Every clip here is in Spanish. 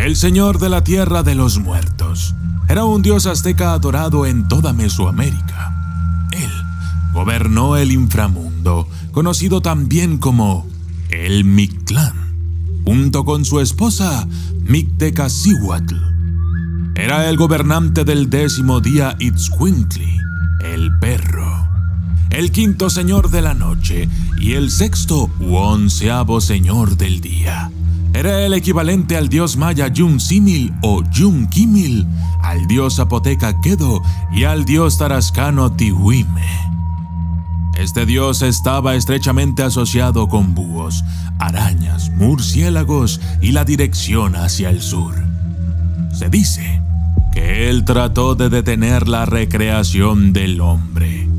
el señor de la tierra de los muertos. Era un dios azteca adorado en toda Mesoamérica. Él gobernó el inframundo, conocido también como el Mictlán, junto con su esposa Mictecacihuatl. Era el gobernante del 10º día Itzcuintli, el perro, el 5º señor de la noche y el 6º u 11º señor del día. Era el equivalente al dios maya Yunsimil o Yunquimil, al dios zapoteca Quedo y al dios tarascano Tihuime. Este dios estaba estrechamente asociado con búhos, arañas, murciélagos y la dirección hacia el sur. Se dice que él trató de detener la recreación del hombre.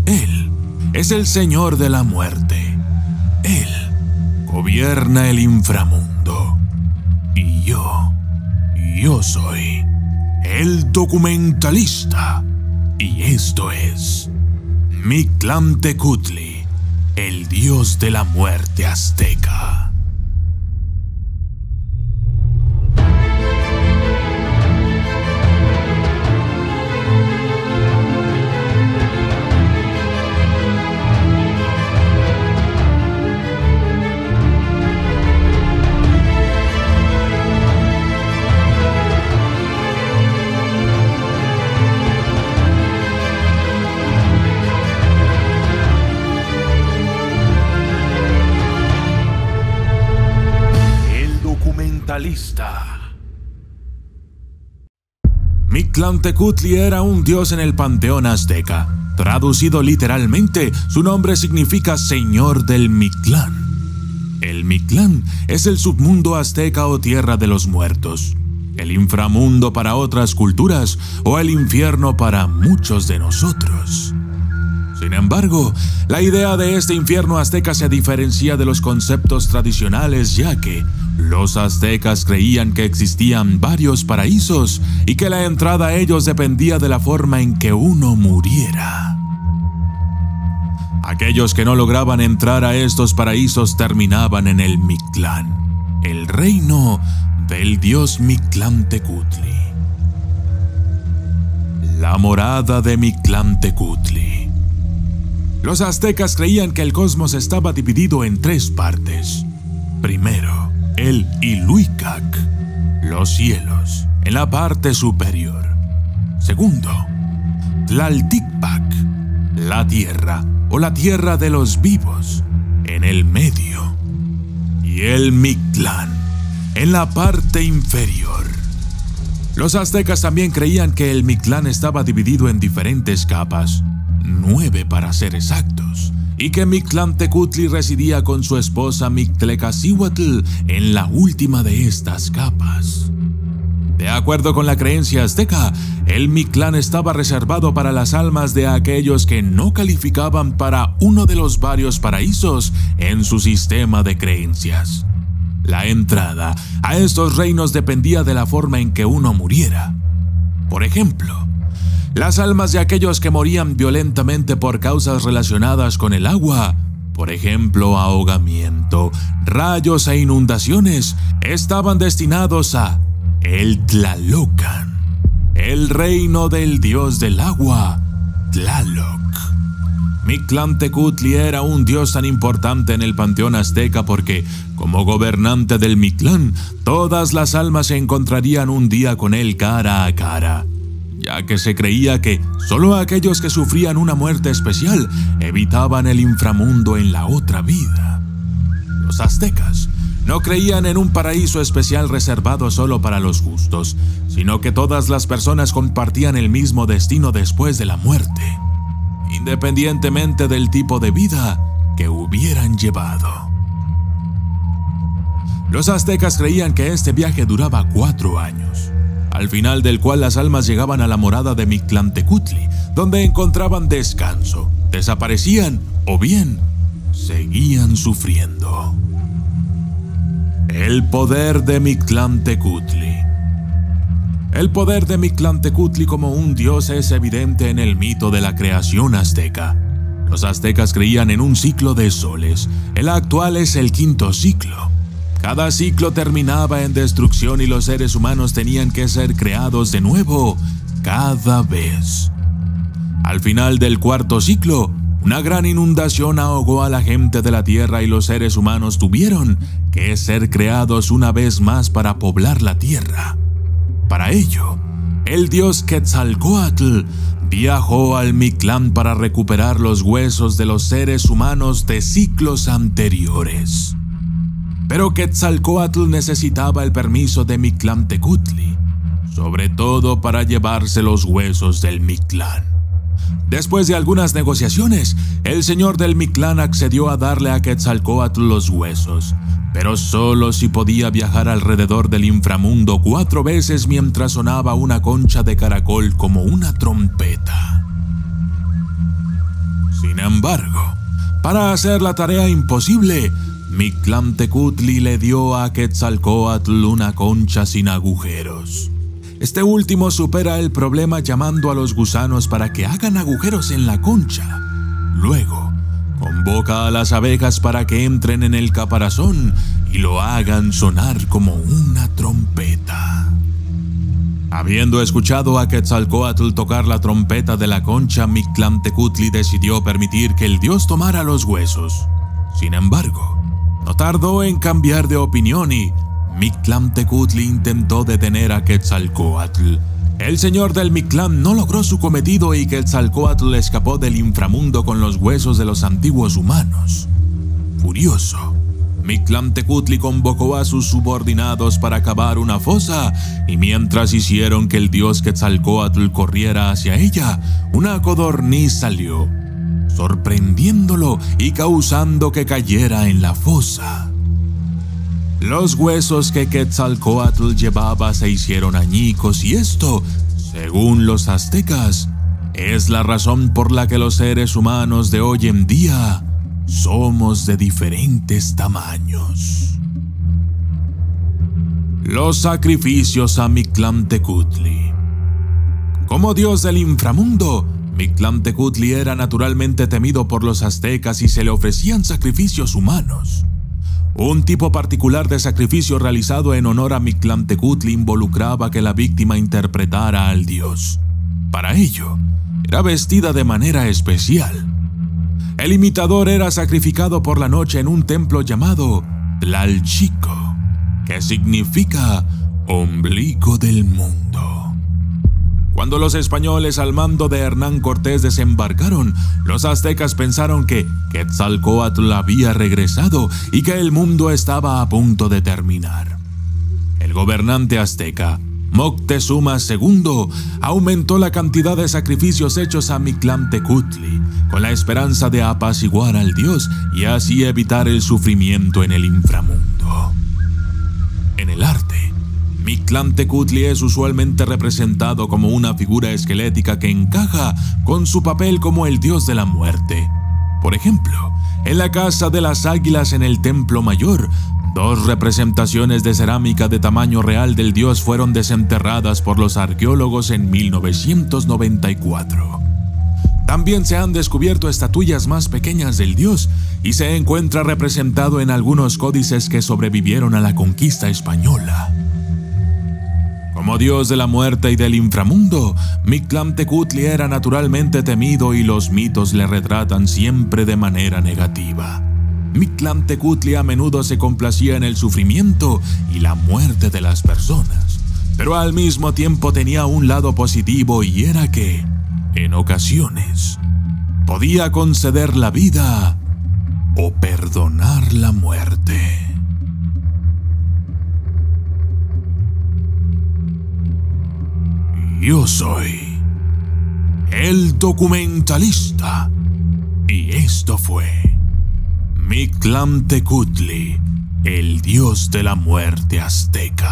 Él es el señor de la muerte. Él gobierna el inframundo. Y yo soy el documentalista. Y esto es Mictlantecutli, el dios de la muerte azteca. Mictlantecutli era un dios en el panteón azteca. Traducido literalmente, su nombre significa Señor del Mictlán. El Mictlán es el submundo azteca o tierra de los muertos, el inframundo para otras culturas o el infierno para muchos de nosotros. Sin embargo, la idea de este infierno azteca se diferencia de los conceptos tradicionales, ya que los aztecas creían que existían varios paraísos y que la entrada a ellos dependía de la forma en que uno muriera. Aquellos que no lograban entrar a estos paraísos terminaban en el Mictlán, el reino del dios Mictlantecutli. La morada de Mictlantecutli. Los aztecas creían que el cosmos estaba dividido en 3 partes. Primero, el Iluicac, los cielos, en la parte superior. Segundo, Tlalticpac, la tierra o la tierra de los vivos, en el medio. Y el Mictlán, en la parte inferior. Los aztecas también creían que el Mictlán estaba dividido en diferentes capas, 9 para ser exactos, y que Mictlantecutli residía con su esposa Mictlecacihuatl en la última de estas capas. De acuerdo con la creencia azteca, el Mictlán estaba reservado para las almas de aquellos que no calificaban para uno de los varios paraísos en su sistema de creencias. La entrada a estos reinos dependía de la forma en que uno muriera. Por ejemplo, las almas de aquellos que morían violentamente por causas relacionadas con el agua, por ejemplo ahogamiento, rayos e inundaciones, estaban destinados a el Tlalocan, el reino del dios del agua, Tlaloc. Mictlantecutli era un dios tan importante en el panteón azteca porque, como gobernante del Mictlán, todas las almas se encontrarían un día con él cara a cara, ya que se creía que solo aquellos que sufrían una muerte especial evitaban el inframundo en la otra vida. Los aztecas no creían en un paraíso especial reservado solo para los justos, sino que todas las personas compartían el mismo destino después de la muerte, independientemente del tipo de vida que hubieran llevado. Los aztecas creían que este viaje duraba 4 años, al final del cual las almas llegaban a la morada de Mictlantecutli, donde encontraban descanso, desaparecían o bien seguían sufriendo. El poder de Mictlantecutli. El poder de Mictlantecutli como un dios es evidente en el mito de la creación azteca. Los aztecas creían en un ciclo de soles. El actual es el 5º ciclo. Cada ciclo terminaba en destrucción y los seres humanos tenían que ser creados de nuevo cada vez. Al final del cuarto ciclo, una gran inundación ahogó a la gente de la tierra y los seres humanos tuvieron que ser creados una vez más para poblar la tierra. Para ello, el dios Quetzalcóatl viajó al Mictlán para recuperar los huesos de los seres humanos de ciclos anteriores. Pero Quetzalcóatl necesitaba el permiso de Mictlantecutli, sobre todo para llevarse los huesos del Mictlán. Después de algunas negociaciones, el señor del Mictlán accedió a darle a Quetzalcóatl los huesos, pero solo si podía viajar alrededor del inframundo 4 veces mientras sonaba una concha de caracol como una trompeta. Sin embargo, para hacer la tarea imposible, Mictlantecutli le dio a Quetzalcóatl una concha sin agujeros. Este último supera el problema llamando a los gusanos para que hagan agujeros en la concha. Luego, convoca a las abejas para que entren en el caparazón y lo hagan sonar como una trompeta. Habiendo escuchado a Quetzalcóatl tocar la trompeta de la concha, Mictlantecutli decidió permitir que el dios tomara los huesos. Sin embargo, no tardó en cambiar de opinión y Mictlantecutli intentó detener a Quetzalcóatl. El señor del Mictlán no logró su cometido y Quetzalcóatl escapó del inframundo con los huesos de los antiguos humanos. Furioso, Mictlantecutli convocó a sus subordinados para cavar una fosa y mientras hicieron que el dios Quetzalcóatl corriera hacia ella, una codorniz salió, sorprendiéndolo y causando que cayera en la fosa. Los huesos que Quetzalcóatl llevaba se hicieron añicos y esto, según los aztecas, es la razón por la que los seres humanos de hoy en día somos de diferentes tamaños. Los sacrificios a Mictlantecutli. Como dios del inframundo, Mictlantecutli era naturalmente temido por los aztecas y se le ofrecían sacrificios humanos. Un tipo particular de sacrificio realizado en honor a Mictlantecutli involucraba que la víctima interpretara al dios. Para ello, era vestida de manera especial. El imitador era sacrificado por la noche en un templo llamado Tlalchico, que significa ombligo del mundo. Cuando los españoles al mando de Hernán Cortés desembarcaron, los aztecas pensaron que Quetzalcóatl había regresado y que el mundo estaba a punto de terminar. El gobernante azteca, Moctezuma II, aumentó la cantidad de sacrificios hechos a Mictlantecutli, con la esperanza de apaciguar al dios y así evitar el sufrimiento en el inframundo. En el arte, Mictlantecutli es usualmente representado como una figura esquelética que encaja con su papel como el dios de la muerte. Por ejemplo, en la Casa de las Águilas en el Templo Mayor, 2 representaciones de cerámica de tamaño real del dios fueron desenterradas por los arqueólogos en 1994. También se han descubierto estatuillas más pequeñas del dios y se encuentra representado en algunos códices que sobrevivieron a la conquista española. Como dios de la muerte y del inframundo, Mictlantecutli era naturalmente temido y los mitos le retratan siempre de manera negativa. Mictlantecutli a menudo se complacía en el sufrimiento y la muerte de las personas, pero al mismo tiempo tenía un lado positivo y era que, en ocasiones, podía conceder la vida o perdonar la muerte. Yo soy el documentalista y esto fue Mictlantecutli, el dios de la muerte azteca.